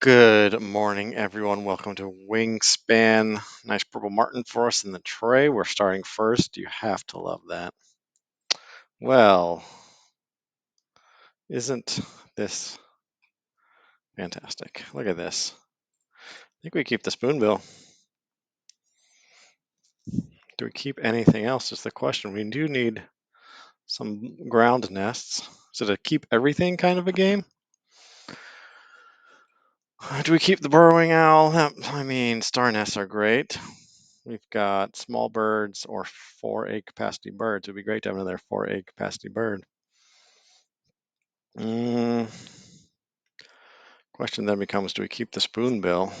Good morning, everyone. Welcome to Wingspan. Nice purple martin for us in the tray. We're starting first. You have to love that. Well, isn't this fantastic? Look at this. I think we keep the spoonbill. Do we keep anything else? Is the question. We do need some ground nests. So to keep everything kind of a game? Do we keep the burrowing owl? Star nests are great. We've got small birds or 4 egg capacity birds. It would be great to have another 4 egg capacity bird. Question then becomes, do we keep the spoonbill?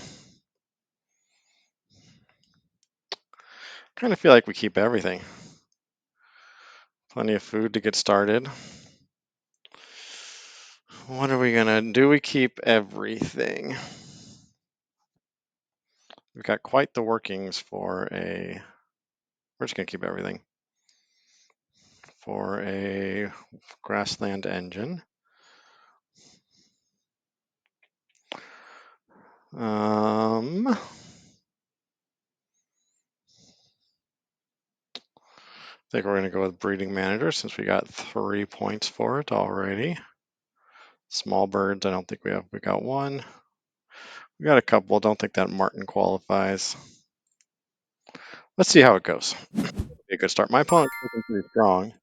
Kind of feel like we keep everything. Plenty of food to get started. What are we gonna do? We keep everything. We've got quite the workings for we're just gonna keep everything. For a grassland engine. I think we're gonna go with breeding manager since we got 3 points for it already. Small birds, I don't think we have. We got one. We got a couple. Don't think that Martin qualifies. Let's see how it goes. Be a good start. My opponent's looking pretty strong.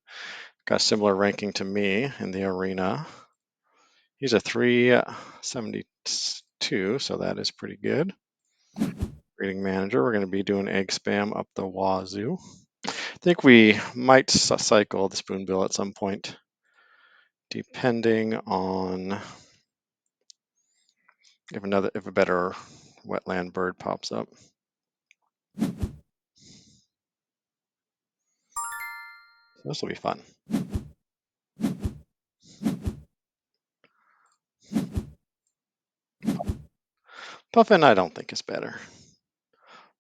Got a similar ranking to me in the arena. He's a 372, so that is pretty good. Breeding manager, we're going to be doing egg spam up the wazoo. I think we might cycle the spoonbill at some point, depending on if a better wetland bird pops up. This will be fun. Puffin, I don't think is better.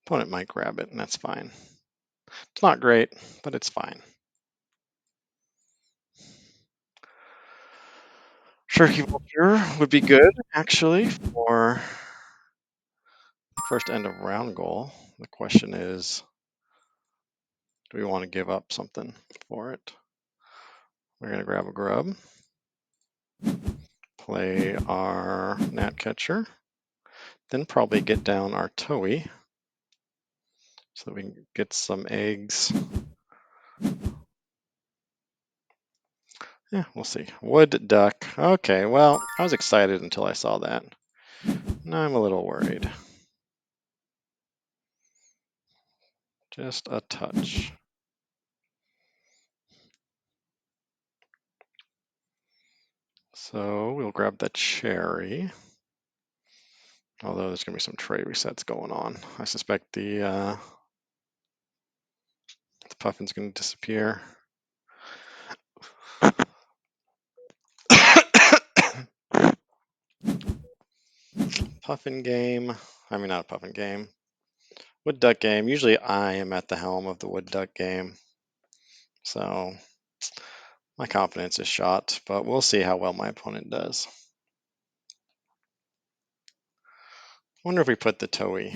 Opponent might grab it, and that's fine. It's not great, but it's fine. Turkey vulture would be good, actually, for the first end of round goal. The question is, do we want to give up something for it? We're going to grab a grub, play our gnatcatcher, then probably get down our towie so that we can get some eggs. Yeah, we'll see. Wood duck. Okay, well, I was excited until I saw that. Now I'm a little worried. Just a touch. So we'll grab the cherry. Although there's going to be some tray resets going on. I suspect the puffin's going to disappear. Puffin game. Not a puffin game. Wood duck game. Usually I am at the helm of the wood duck game. So my confidence is shot, but we'll see how well my opponent does. Wonder if we put the towie.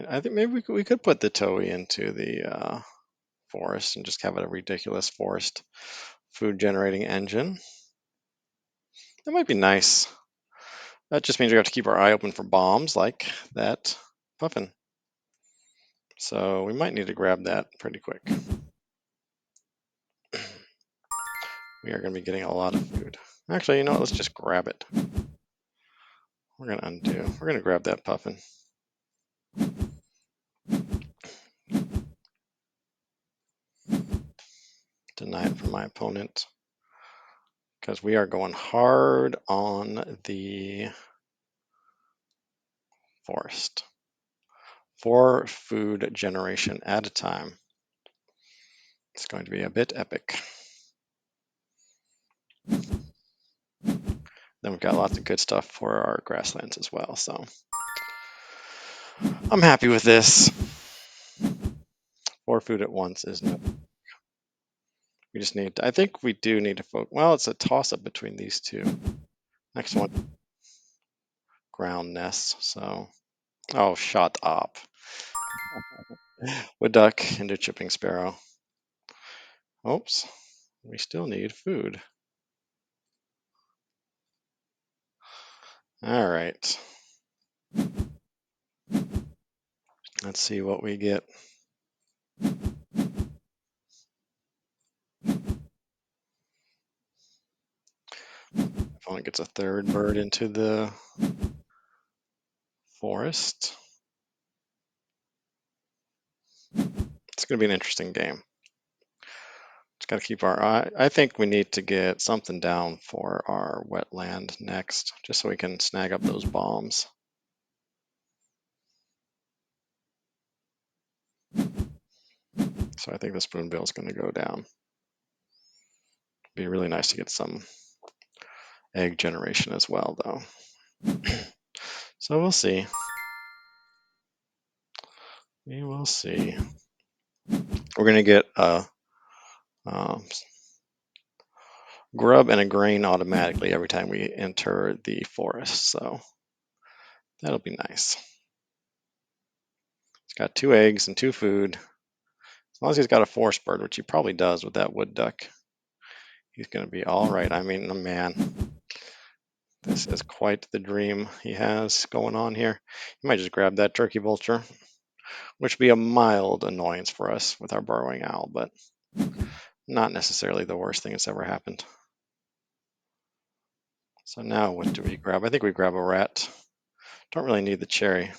I think maybe we could put the towie into the forest and just have a ridiculous forest food generating engine. That might be nice. That just means we have to keep our eye open for bombs like that puffin. So we might need to grab that pretty quick. We are going to be getting a lot of food. Actually, you know what? Let's just grab it. We're going to undo. We're going to grab that puffin. Deny it from my opponent. Because we are going hard on the forest. 4 food generation at a time. It's going to be a bit epic. Then we've got lots of good stuff for our grasslands as well. So I'm happy with this. 4 food at once is no. We just need, I think we do need to focus. Well, it's a toss up between these two. Next one. ground nests. So, oh, shut up. Wood duck into chipping sparrow. Oops, we still need food. All right. Let's see what we get. Opponent gets a third bird into the forest. It's going to be an interesting game. Just got to keep our eye. I think we need to get something down for our wetland next, just so we can snag up those bombs. So I think the spoonbill is going to go down. Be really nice to get some egg generation as well, though. So we'll see. We will see. We're going to get a grub and a grain automatically every time we enter the forest, so that'll be nice. It's got 2 eggs and 2 food. As long as he's got a forest bird, which he probably does with that wood duck, he's going to be all right. I mean, man, this is quite the dream he has going on here. He might just grab that turkey vulture, which would be a mild annoyance for us with our burrowing owl, but not necessarily the worst thing that's ever happened. So now what do we grab? I think we grab a rat. Don't really need the cherry.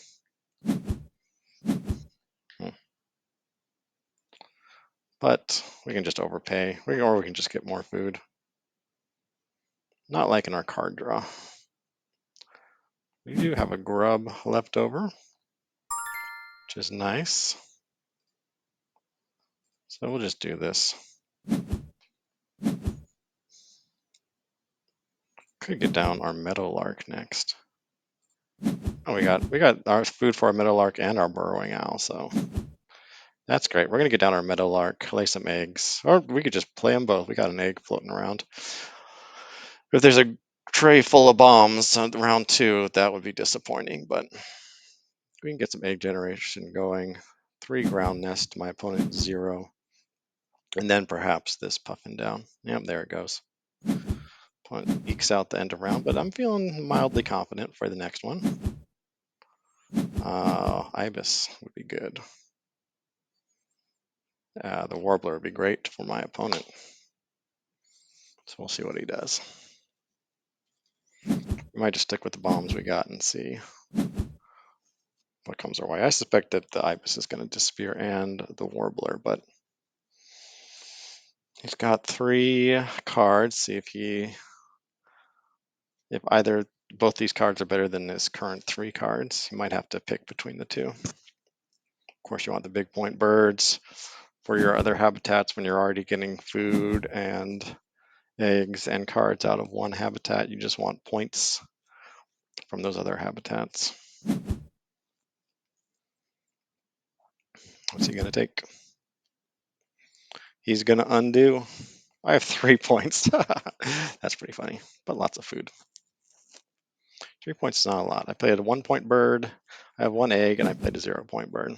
But we can just overpay, or we can just get more food. Not liking our card draw. We do have a grub left over, which is nice. So we'll just do this. Could get down our meadowlark next. Oh, we got our food for our meadowlark and our burrowing owl, so that's great. We're gonna get down our meadowlark, lay some eggs, or we could just play them both. We got an egg floating around. If there's a tray full of bombs on round 2, that would be disappointing, but we can get some egg generation going. 3 ground nest, my opponent 0. And then perhaps this puffing down. Yep, there it goes. Opponent ekes out the end of round, but I'm feeling mildly confident for the next one. Ibis would be good. The warbler would be great for my opponent. So we'll see what he does. We might just stick with the bombs we got and see what comes our way. I suspect that the ibis is going to disappear and the warbler, but he's got 3 cards. See if either both these cards are better than his current 3 cards. You might have to pick between the 2. Of course, you want the big point birds for your other habitats when you're already getting food and eggs and cards out of one habitat. You just want points from those other habitats. What's he going to take? He's going to undo. I have 3 points. That's pretty funny, but lots of food. 3 points is not a lot. I played a 1-point bird, I have 1 egg, and I played a 0-point bird.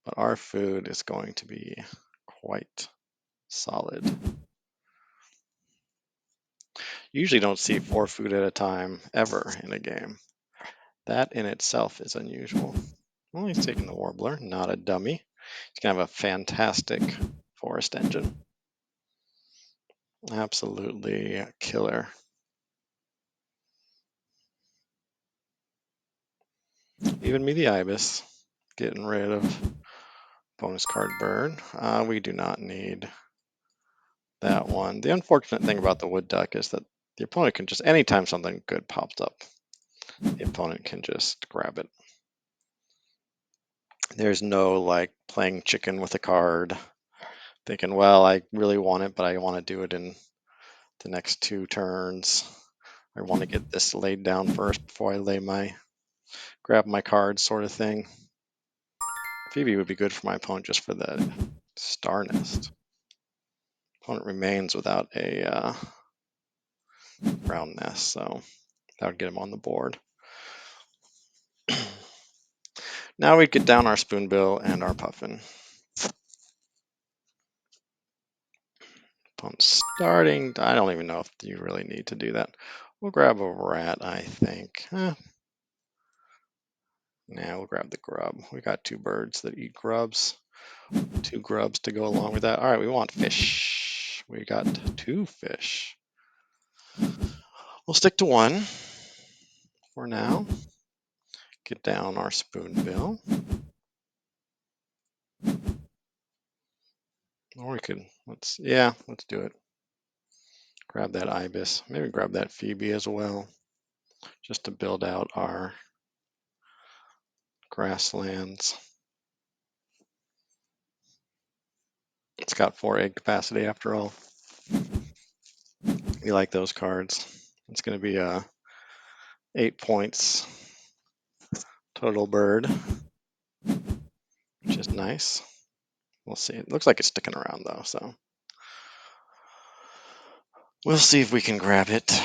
But our food is going to be quite solid. You usually don't see 4 food at a time ever in a game. That in itself is unusual. Well, he's taking the warbler, not a dummy. He's gonna have a fantastic forest engine. Absolutely killer. Even me the ibis, getting rid of bonus card burn. We do not need that one. The unfortunate thing about the wood duck is that the opponent can just, anytime something good pops up, the opponent can just grab it. There's no like playing chicken with a card, thinking, well, I really want it, but I want to do it in the next 2 turns. I want to get this laid down first before I grab my card sort of thing. Phoebe would be good for my opponent just for the star nest. Opponent remains without a ground nest, so That would get him on the board. Now we'd get down our spoonbill and our puffin. I'm starting. I don't even know if you really need to do that. We'll grab a rat, I think. Nah, we'll grab the grub. We got 2 birds that eat grubs. 2 grubs to go along with that. All right, we want fish. We got 2 fish. We'll stick to 1 for now. Get down our spoonbill. Or we could, let's do it. Grab that ibis. Maybe grab that phoebe as well, just to build out our grasslands. It's got 4 egg capacity after all. We like those cards. It's going to be 8 points total bird, which is nice. We'll see. It looks like it's sticking around though, so we'll see if we can grab it.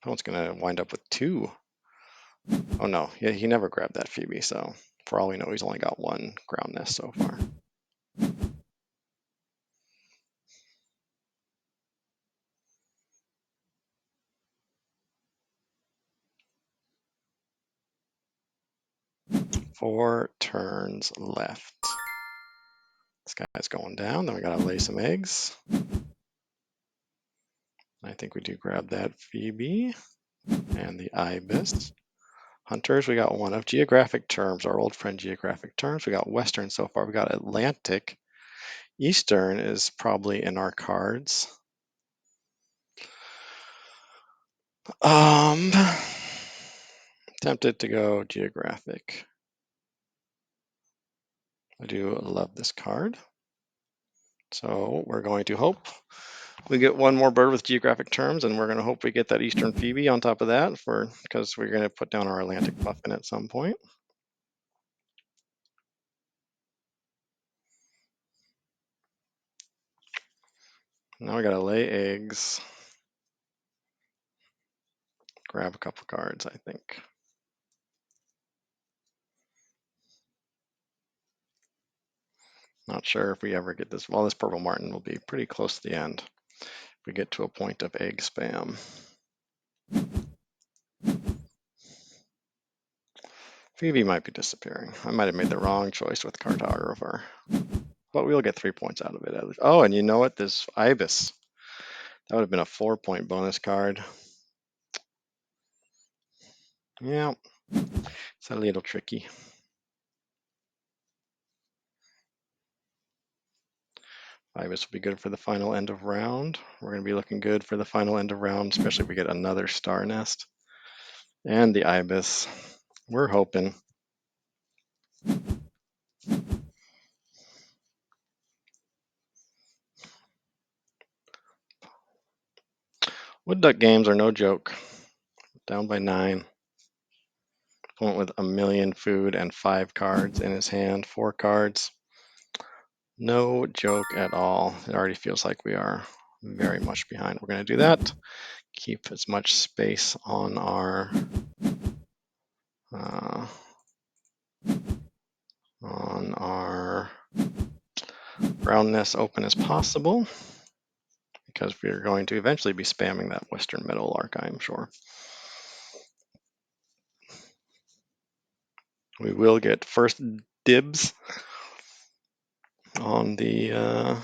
Opponent's going to wind up with 2. Oh no, he never grabbed that phoebe, so for all we know, he's only got 1 ground nest so far. Four turns left. This guy's going down. Then we got to lay some eggs. I think we do grab that phoebe and the ibis. Hunters, we got 1 of. Geographic terms, our old friend geographic terms. We got Western so far. We got Atlantic. Eastern is probably in our cards. Tempted to go geographic. I do love this card. So we're going to hope we get 1 more bird with geographic terms, and we're going to hope we get that Eastern phoebe on top of that because we're going to put down our Atlantic puffin at some point. Now we got to lay eggs. Grab a couple cards, I think. Not sure if we ever get this. Well, this Purple Martin will be pretty close to the end if we get to a point of egg spam. Phoebe might be disappearing. I might have made the wrong choice with cartographer, but we'll get 3 points out of it at least. Oh, and you know what? This ibis, that would have been a 4-point bonus card. Yeah, it's a little tricky. Ibis will be good for the final end of round. We're going to be looking good for the final end of round, especially if we get another star nest. And the ibis, we're hoping. Wood duck games are no joke. Down by 9. Opponent with 1,000,000 food and 5 cards in his hand, 4 cards. No joke at all. It already feels like we are very much behind. We're going to do that. Keep as much space on our ground nest open as possible, because we're going to eventually be spamming that Western Meadowlark, I am sure. We will get first dibs on the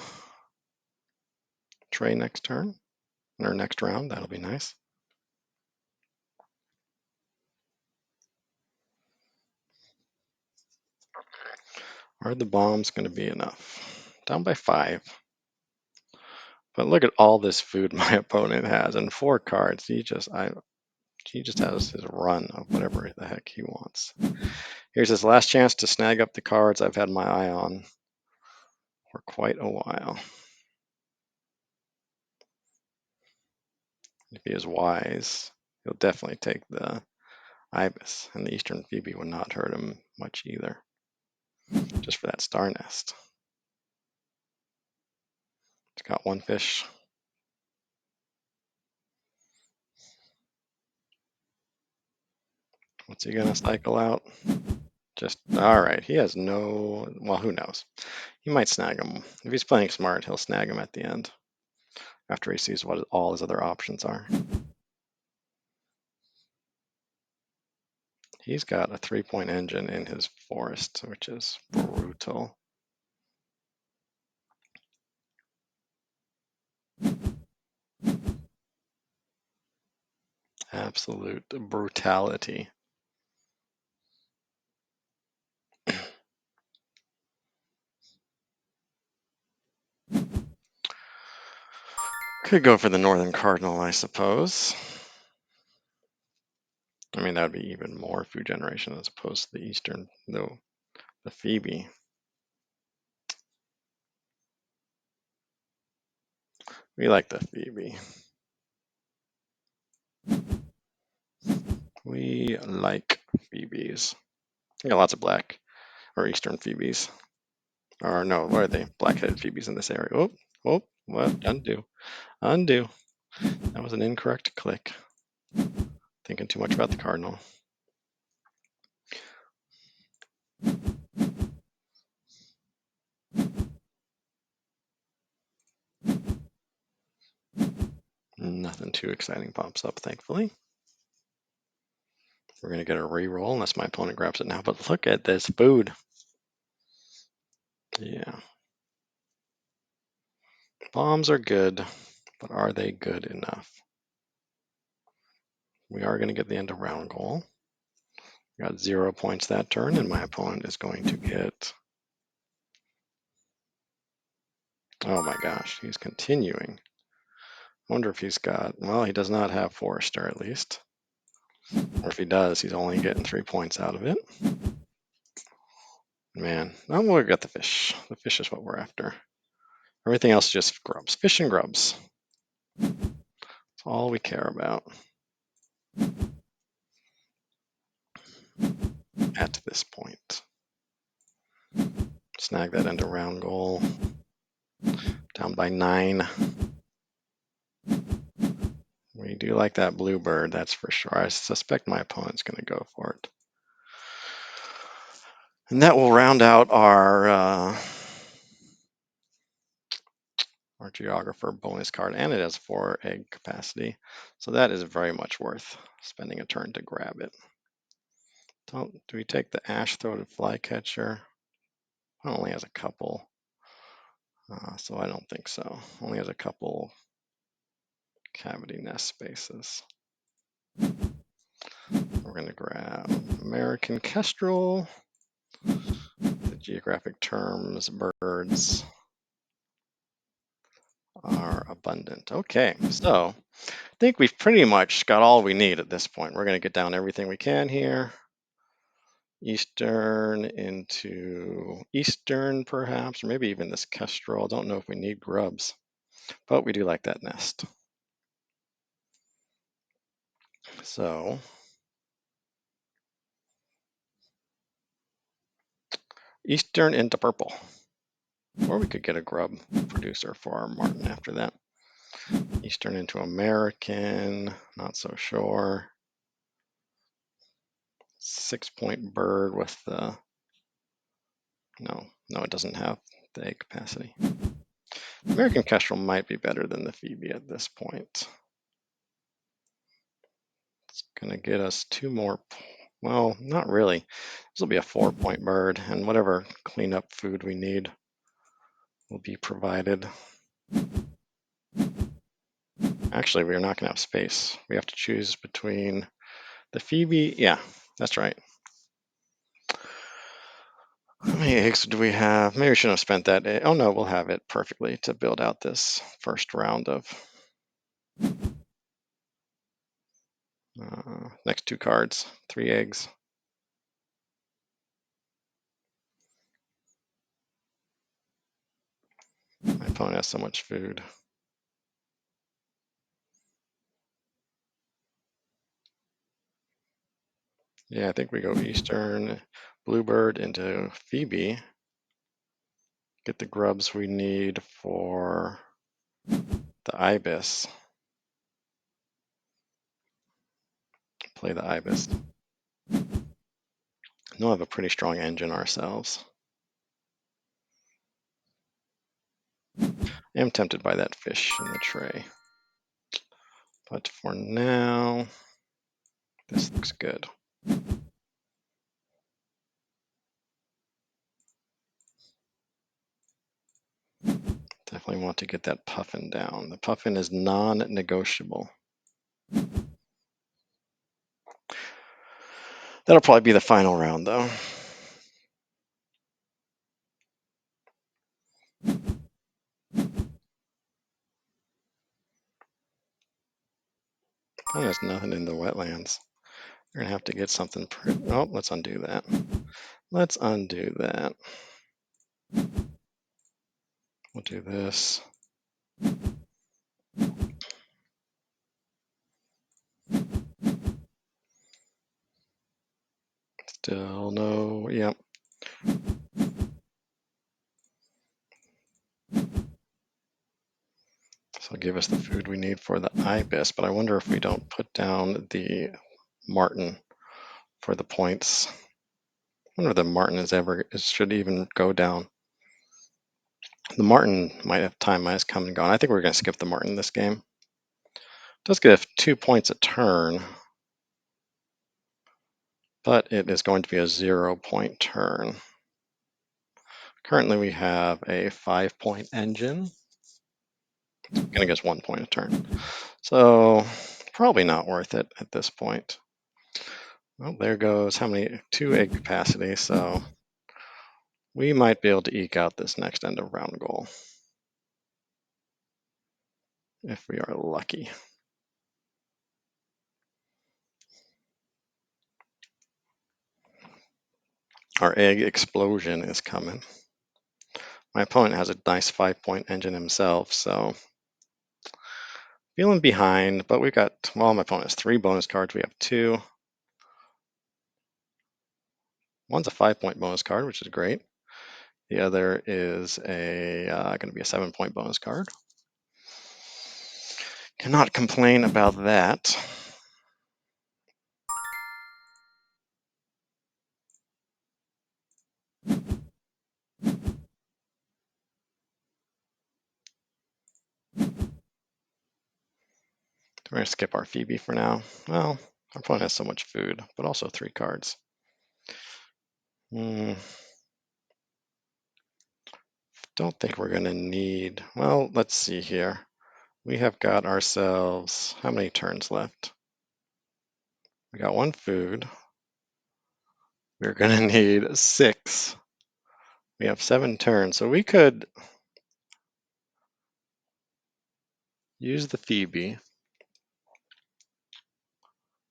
tray next turn, or next round. That'll be nice. Are the bombs going to be enough? Down by 5. But look at all this food my opponent has, and 4 cards. He just has his run of whatever the heck he wants. Here's his last chance to snag up the cards I've had my eye on for quite a while. If he is wise, he'll definitely take the ibis, and the Eastern phoebe would not hurt him much either, just for that star nest. It's got one fish. What's he gonna cycle out? Just all right. He has no. Well, who knows? He might snag him if he's playing smart. He'll snag him at the end after he sees what all his other options are. He's got a 3-point engine in his forest, which is brutal. Absolute brutality. Could go for the Northern Cardinal, I suppose. I mean, that would be even more food generation as opposed to the Eastern, though, the Phoebe. We like the Phoebe. We like Phoebes. We got lots of black or Eastern Phoebes. Or no, what are they? Black-headed Phoebes in this area. Oh, oh, what? Undo. Undo. That was an incorrect click. Thinking too much about the Cardinal. Nothing too exciting pops up, thankfully. We're going to get a re-roll unless my opponent grabs it now. But look at this food. Yeah. Bombs are good, but are they good enough? We are going to get the end of round goal. Got 0 points that turn, and my opponent is going to get... Oh my gosh, he's continuing. I wonder if he's got... Well, he does not have Forester, at least. Or if he does, he's only getting 3 points out of it. Man, we've got the fish. The fish is what we're after. Everything else is just grubs. Fish and grubs. That's all we care about at this point. Snag that end of round goal. Down by 9. We do like that bluebird, that's for sure. I suspect my opponent's going to go for it. And that will round out our geographer bonus card, and it has 4 egg capacity. So that is very much worth spending a turn to grab it. Do we take the ash-throated flycatcher? It only has a couple, so I don't think so. Only has a couple cavity nest spaces. We're going to grab American kestrel. The geographic terms, birds are abundant. Okay, so I think we've pretty much got all we need at this point. We're going to get down everything we can here. Eastern into Eastern, perhaps, or maybe even this kestrel. I don't know if we need grubs, but we do like that nest. So Eastern into purple. Or we could get a grub producer for our Martin after that. Eastern into American, not so sure. 6-point bird with the... No, it doesn't have the egg capacity. American kestrel might be better than the Phoebe at this point. It's going to get us 2 more... Well, not really. This will be a 4-point bird, and whatever cleanup food we need will be provided. Actually, we're not going to have space. We have to choose between the Phoebe. Yeah, that's right. How many eggs do we have? Maybe we shouldn't have spent that. Oh no, we'll have it perfectly to build out this first round of next 2 cards. 3 eggs. My opponent has so much food. Yeah, I think we go Eastern Bluebird into Phoebe. Get the grubs we need for the ibis. Play the ibis. We'll have a pretty strong engine ourselves. I am tempted by that fish in the tray. But for now, this looks good. Definitely want to get that puffin down. The puffin is non-negotiable. That'll probably be the final round, though. Oh, there's nothing in the wetlands. We're gonna have to get something pretty. Oh, let's undo that. Let's undo that. We'll do this. Still no. Yep. So give us the food we need for the ibis, but I wonder if we don't put down the marten for the points. I wonder if the marten should even go down. The marten might have time has come and gone. I think we're going to skip the marten this game. It does get 2 points a turn, but it is going to be a 0-point turn. Currently we have a 5-point engine. It's going to get us 1 point a turn. So probably not worth it at this point. Well, there goes 2 egg capacity, so we might be able to eke out this next end of round goal if we are lucky. Our egg explosion is coming. My opponent has a nice 5-point engine himself, so feeling behind, but we've got, well, my opponent has 3 bonus cards. We have 2. One's a 5-point bonus card, which is great. The other is going to be a 7-point bonus card. Cannot complain about that. We're going to skip our Phoebe for now. Well, our opponent has so much food, but also 3 cards. Don't think we're going to need... Well, let's see here. We have got ourselves... How many turns left? We got 1 food. We're going to need 6. We have 7 turns, so we could use the Phoebe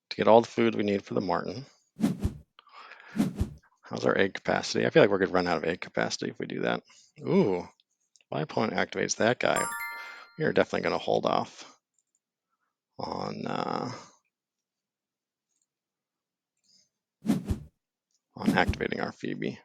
to get all the food we need for the marten. How's our egg capacity? I feel like we're going to run out of egg capacity if we do that. Ooh, my opponent activates that guy. We are definitely going to hold off on activating our Phoebe.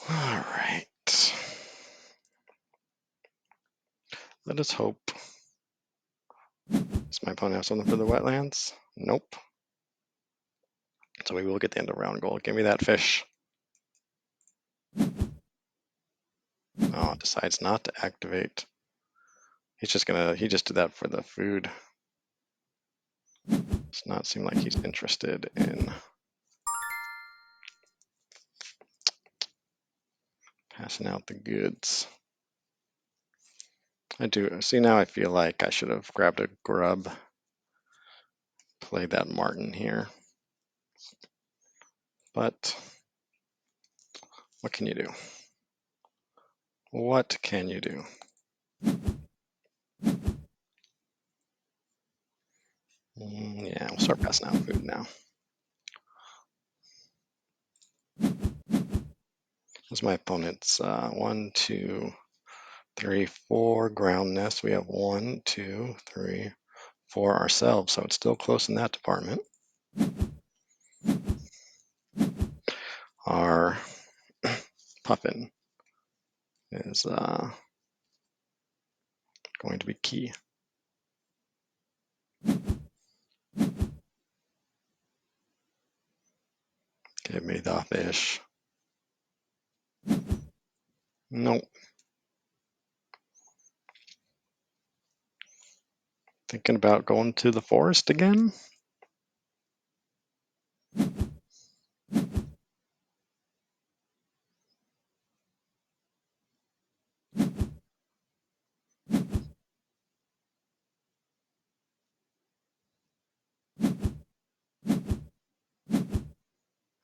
All right. Let us hope. Does my opponent have something for the wetlands? Nope. So we will get the end of round goal. Give me that fish. Oh, it decides not to activate. He just did that for the food. Does not seem like he's interested in passing out the goods. I do. See, now I feel like I should have grabbed a grub, played that marten here. But what can you do? What can you do? Yeah, we'll start passing out food now. That's my opponent's 1, 2, 3, 4 ground nests. We have 1, 2, 3, 4 ourselves, so it's still close in that department. Our puffin is going to be key. Give me the fish. Nope. Thinking about going to the forest again?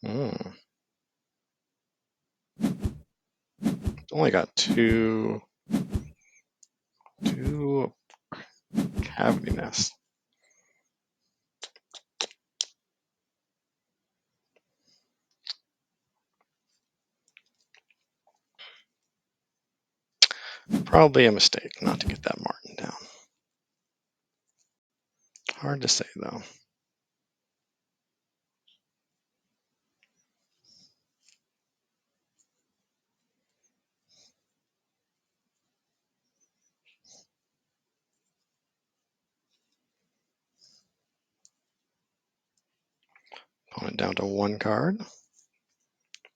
Hmm. Only got two cavity nests. Probably a mistake not to get that marten down. Hard to say though. Opponent down to 1 card.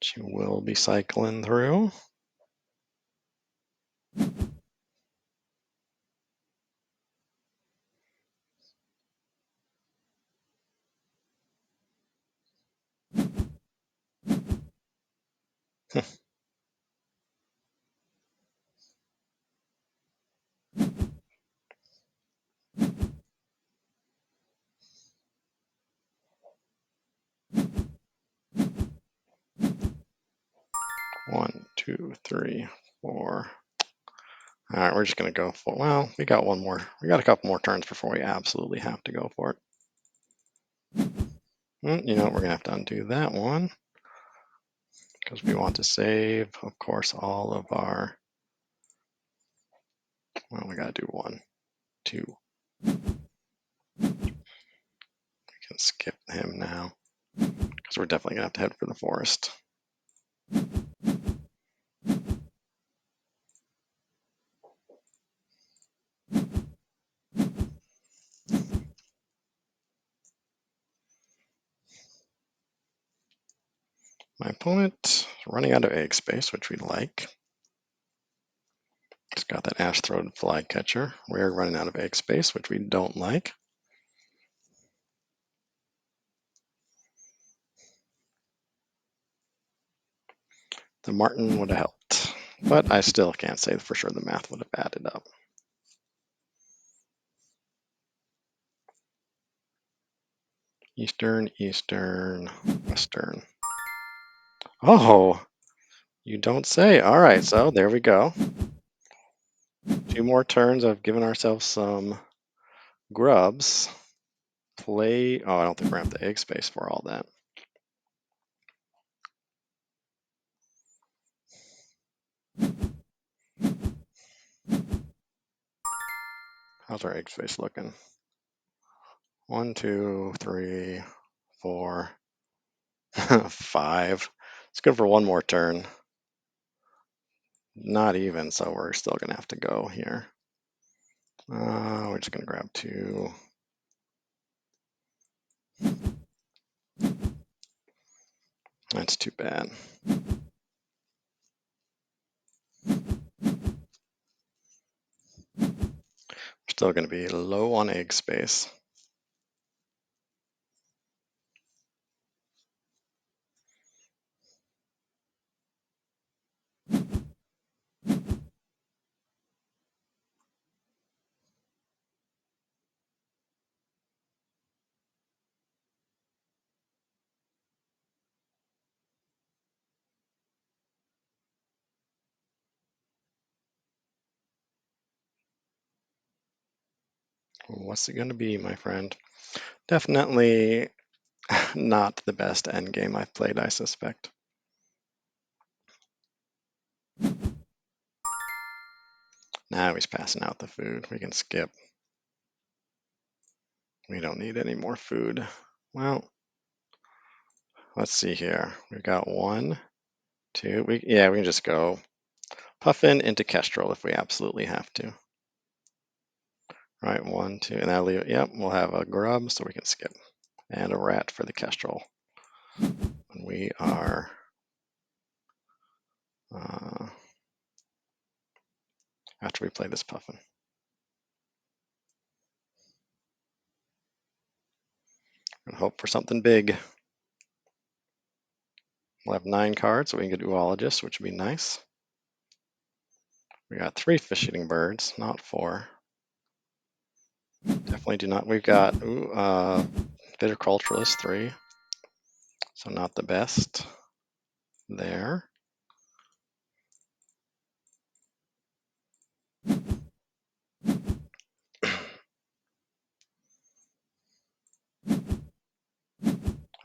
She will be cycling through. One, two, three, four. All right, we're just gonna go for. Well, we got one more. We got a couple more turns before we absolutely have to go for it. You know what? We're gonna have to undo that one because we want to save, of course, all of our. Well, we gotta do 1, 2. We can skip him now because we're definitely gonna have to head for the forest. My opponent is running out of egg space, which we like. It's got that ash-throated flycatcher. We're running out of egg space, which we don't like. The marten would have helped, but I still can't say for sure the math would have added up. Eastern, eastern, western. Oh, you don't say. All right, so there we go. 2 more turns of giving ourselves some grubs. Play. Oh, I don't think we're gonna have the egg space for all that. How's our egg space looking? 1, 2, 3, 4, 5. It's good for 1 more turn. Not even, so we're still gonna have to go here. We're just gonna grab 2. That's too bad. We're still gonna be low on egg space. What's it gonna be, my friend? Definitely not the best endgame I've played, I suspect. Now he's passing out the food. We can skip. We don't need any more food. Well, let's see here. We've got 1, 2. We can just go Puffin into Kestrel if we absolutely have to. Right, 1, 2, and that'll leave it. Yep, we'll have a grub so we can skip. And a rat for the Kestrel. And we are after we play this Puffin. And hope for something big. We'll have 9 cards, so we can get Oologist, which would be nice. We got 3 fish-eating birds, not 4. Definitely do not. We've got Viticulturalist 3, so not the best there.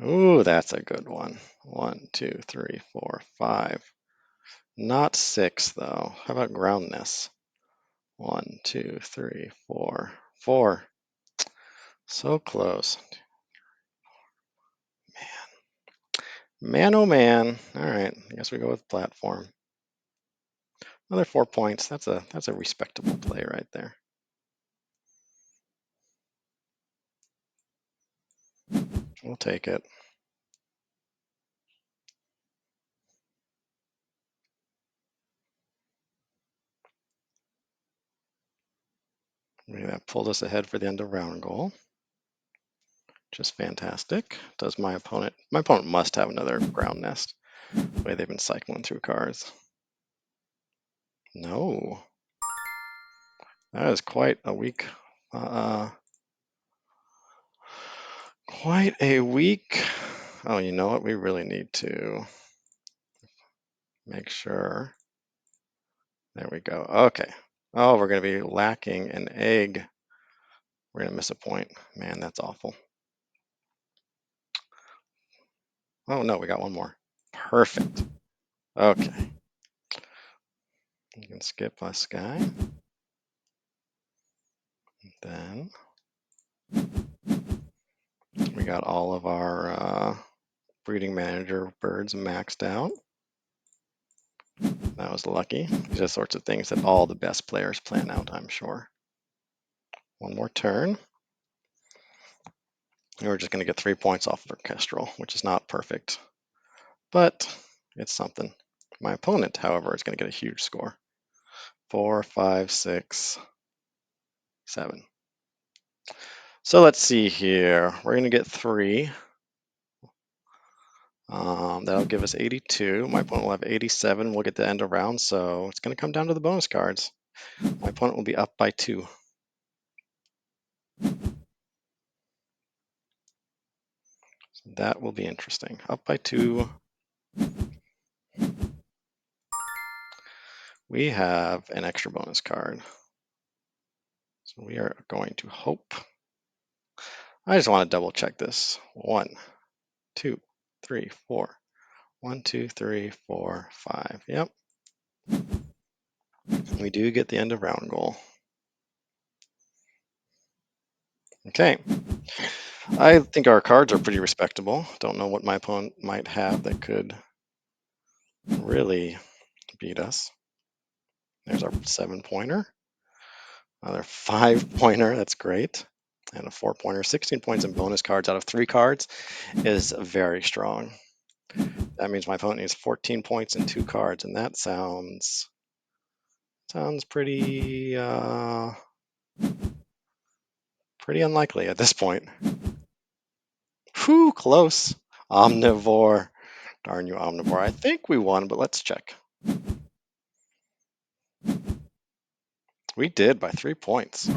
Ooh, that's a good one. 1, 2, 3, 4, 5. Not 6 though. How about Groundness? 1, 2, 3, 4. 4. So close. Man, oh man. All right, I guess we go with Platform. Another 4 points. That's a respectable play right there. We'll take it. That pulled us ahead for the end of round goal. Just fantastic. Does my opponent must have another ground nest. The way they've been cycling through cards. No. That is quite a weak quite a weak. Oh, you know what? We really need to make sure. There we go. Okay. Oh, we're going to be lacking an egg. We're going to miss a point. Man, that's awful. Oh, no, we got one more. Perfect. Okay. You can skip us, guy. Then we got all of our breeding manager birds maxed out. That was lucky. These are the sorts of things that all the best players plan out, I'm sure. One more turn. And we're just going to get 3 points off of Orchestral, which is not perfect, but it's something. My opponent, however, is going to get a huge score. 4, 5, 6, 7. So let's see here. We're going to get 3. That'll give us 82. My opponent will have 87. We'll get the end of round, so it's going to come down to the bonus cards. My opponent will be up by 2. So that will be interesting. Up by 2. We have an extra bonus card. So we are going to hope. I just want to double check this. 1, 2, 3, 4. 1, 2, 3, 4, 5. Yep. We do get the end of round goal. Okay. I think our cards are pretty respectable. Don't know what my opponent might have that could really beat us. There's our 7-pointer. Another 5-pointer. That's great. And a 4-pointer. 16 points in bonus cards out of 3 cards is very strong. That means my opponent needs 14 points in 2 cards, and that sounds pretty pretty unlikely at this point. Whew, close. Omnivore. Darn you, Omnivore. I think we won, but let's check. We did by 3 points.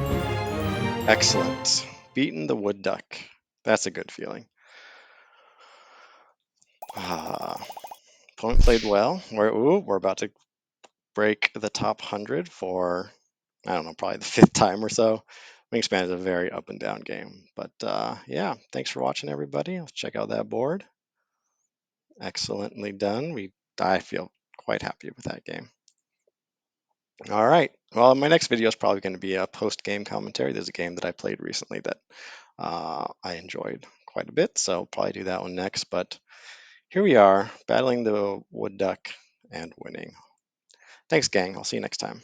Excellent. Beaten the wood duck. That's a good feeling. Opponent played well. We're about to break the top 100 for, I don't know, probably the 5th time or so. Wingspan is a very up and down game. But yeah, thanks for watching, everybody. Let's check out that board. Excellently done. I feel quite happy with that game. All right. Well, my next video is probably going to be a post-game commentary. There's a game that I played recently that I enjoyed quite a bit, so I'll probably do that one next. But here we are, battling the wood duck and winning. Thanks, gang. I'll see you next time.